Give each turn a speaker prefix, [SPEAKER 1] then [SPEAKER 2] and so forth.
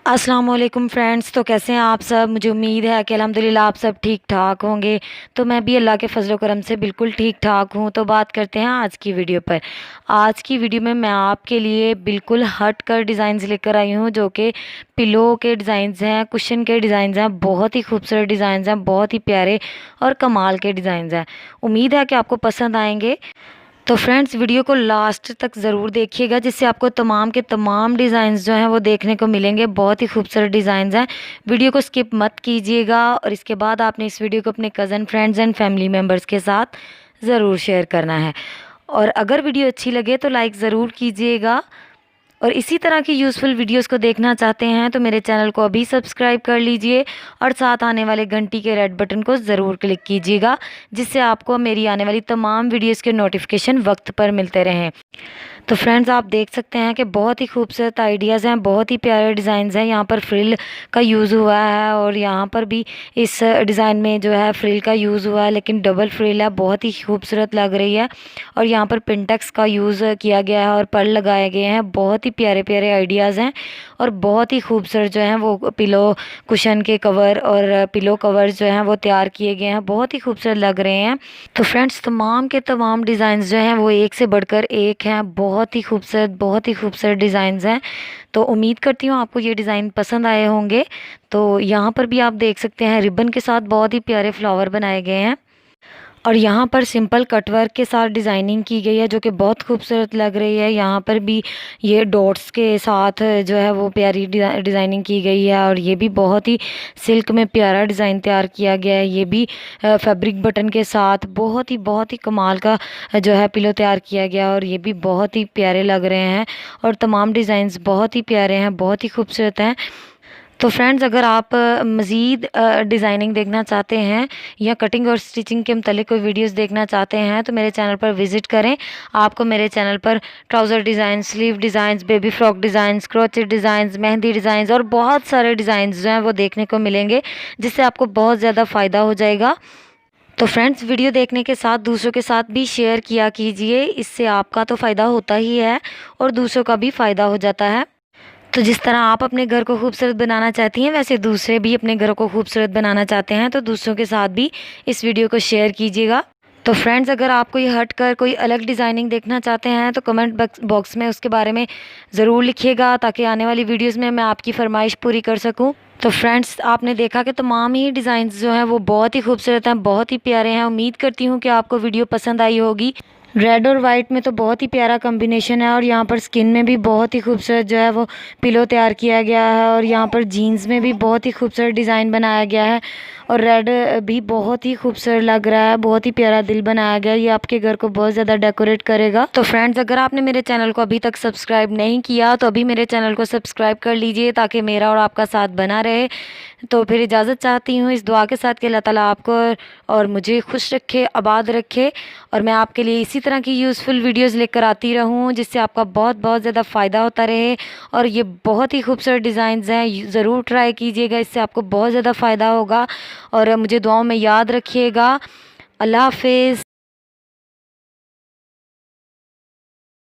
[SPEAKER 1] अस्सलाम वालेकुम फ्रेंड्स। तो कैसे हैं आप सब। मुझे उम्मीद है कि अल्हम्दुलिल्लाह आप सब ठीक ठाक होंगे। तो मैं भी अल्लाह के फजल करम से बिल्कुल ठीक ठाक हूँ। तो बात करते हैं आज की वीडियो पर। आज की वीडियो में मैं आपके लिए बिल्कुल हट कर डिज़ाइंस लेकर आई हूँ, जो कि पिलो के डिज़ाइंस हैं, कुशन के डिज़ाइंस हैं। बहुत ही खूबसूरत डिज़ाइंस हैं, बहुत ही प्यारे और कमाल के डिज़ाइंस हैं। उम्मीद है कि आपको पसंद आएंगे। तो फ्रेंड्स, वीडियो को लास्ट तक ज़रूर देखिएगा, जिससे आपको तमाम के तमाम डिज़ाइंस जो हैं वो देखने को मिलेंगे। बहुत ही खूबसूरत डिज़ाइंस हैं। वीडियो को स्किप मत कीजिएगा और इसके बाद आपने इस वीडियो को अपने cousin, friends and family members के साथ ज़रूर शेयर करना है। और अगर वीडियो अच्छी लगे तो लाइक ज़रूर कीजिएगा। और इसी तरह की यूज़फुल वीडियोस को देखना चाहते हैं तो मेरे चैनल को अभी सब्सक्राइब कर लीजिए और साथ आने वाले घंटी के रेड बटन को ज़रूर क्लिक कीजिएगा, जिससे आपको मेरी आने वाली तमाम वीडियोस के नोटिफिकेशन वक्त पर मिलते रहें। तो फ्रेंड्स, आप देख सकते हैं कि बहुत ही खूबसूरत आइडियाज़ हैं, बहुत ही प्यारे डिज़ाइंस हैं। यहाँ पर फ्रिल का यूज़ हुआ है और यहाँ पर भी इस डिज़ाइन में जो है फ्रिल का यूज़ हुआ है, लेकिन डबल फ्रिल है, बहुत ही खूबसूरत लग रही है। और यहाँ पर पिंटेक्स का यूज़ किया गया है और पर्ल लगाए गए हैं। बहुत ही प्यारे प्यारे आइडियाज़ हैं और बहुत ही खूबसूरत जो हैं वो पिलो कुशन के कवर और पिलो कवर्स जो हैं वो तैयार किए गए हैं। बहुत ही खूबसूरत लग रहे हैं। तो फ्रेंड्स, तमाम के तमाम डिज़ाइंस जो हैं वो एक से बढ़कर एक हैं। बहुत ही खूबसूरत डिज़ाइंस हैं। तो उम्मीद करती हूँ आपको ये डिज़ाइन पसंद आए होंगे। तो यहाँ पर भी आप देख सकते हैं रिबन के साथ बहुत ही प्यारे फ्लावर बनाए गए हैं और यहाँ पर सिंपल कटवर्क के साथ डिज़ाइनिंग की गई है, जो कि बहुत खूबसूरत लग रही है। यहाँ पर भी ये डॉट्स के साथ जो है वो प्यारी डिज़ाइनिंग की गई है और ये भी बहुत ही सिल्क में प्यारा डिज़ाइन तैयार किया गया है। ये भी फैब्रिक बटन के साथ बहुत ही कमाल का जो है पिलो तैयार किया गया और ये भी बहुत ही प्यारे लग रहे हैं और तमाम डिज़ाइंस बहुत ही प्यारे हैं, बहुत ही खूबसूरत हैं। तो फ्रेंड्स, अगर आप मज़ीद डिज़ाइनिंग देखना चाहते हैं या कटिंग और स्टिचिंग के मतलब कोई वीडियोस देखना चाहते हैं तो मेरे चैनल पर विज़िट करें। आपको मेरे चैनल पर trouser design, sleeve designs, baby frock designs, crochet designs, mehndi designs और बहुत सारे डिज़ाइंस जो हैं वो देखने को मिलेंगे, जिससे आपको बहुत ज़्यादा फ़ायदा हो जाएगा। तो फ्रेंड्स, वीडियो देखने के साथ दूसरों के साथ भी शेयर किया कीजिए। इससे आपका तो फ़ायदा होता ही है और दूसरों का भी फ़ायदा हो जाता है। तो जिस तरह आप अपने घर को खूबसूरत बनाना चाहती हैं, वैसे दूसरे भी अपने घरों को खूबसूरत बनाना चाहते हैं, तो दूसरों के साथ भी इस वीडियो को शेयर कीजिएगा। तो फ्रेंड्स, अगर आप कोई हट कर कोई अलग डिज़ाइनिंग देखना चाहते हैं तो कमेंट बॉक्स में उसके बारे में ज़रूर लिखिएगा, ताकि आने वाली वीडियोज़ में मैं आपकी फरमाइश पूरी कर सकूँ। तो फ्रेंड्स, आपने देखा कि तमाम ही डिज़ाइंस जो हैं वो बहुत ही खूबसूरत हैं, बहुत ही प्यारे हैं। उम्मीद करती हूँ कि आपको वीडियो पसंद आई होगी। रेड और वाइट में तो बहुत ही प्यारा कॉम्बिनेशन है और यहाँ पर स्किन में भी बहुत ही खूबसूरत जो है वो पिलो तैयार किया गया है और यहाँ पर जीन्स में भी बहुत ही खूबसूरत डिज़ाइन बनाया गया है और रेड भी बहुत ही खूबसूरत लग रहा है। बहुत ही प्यारा दिल बनाया गया है, ये आपके घर को बहुत ज़्यादा डेकोरेट करेगा। तो फ्रेंड्स, अगर आपने मेरे चैनल को अभी तक सब्सक्राइब नहीं किया तो अभी मेरे चैनल को सब्सक्राइब कर लीजिए, ताकि मेरा और आपका साथ बना रहे। तो फिर इजाज़त चाहती हूँ इस दुआ के साथ कि अल्लाह ताला आपको और मुझे खुश रखे, आबाद रखे और मैं आपके लिए इसी तरह की यूज़फुल वीडियोस लेकर आती रहूँ, जिससे आपका बहुत ज़्यादा फ़ायदा होता रहे। और ये बहुत ही खूबसूरत डिज़ाइंस हैं, ज़रूर ट्राई कीजिएगा, इससे आपको बहुत ज़्यादा फ़ायदा होगा। और मुझे दुआओं में याद रखिएगा। अल्लाह हाफ़िज़।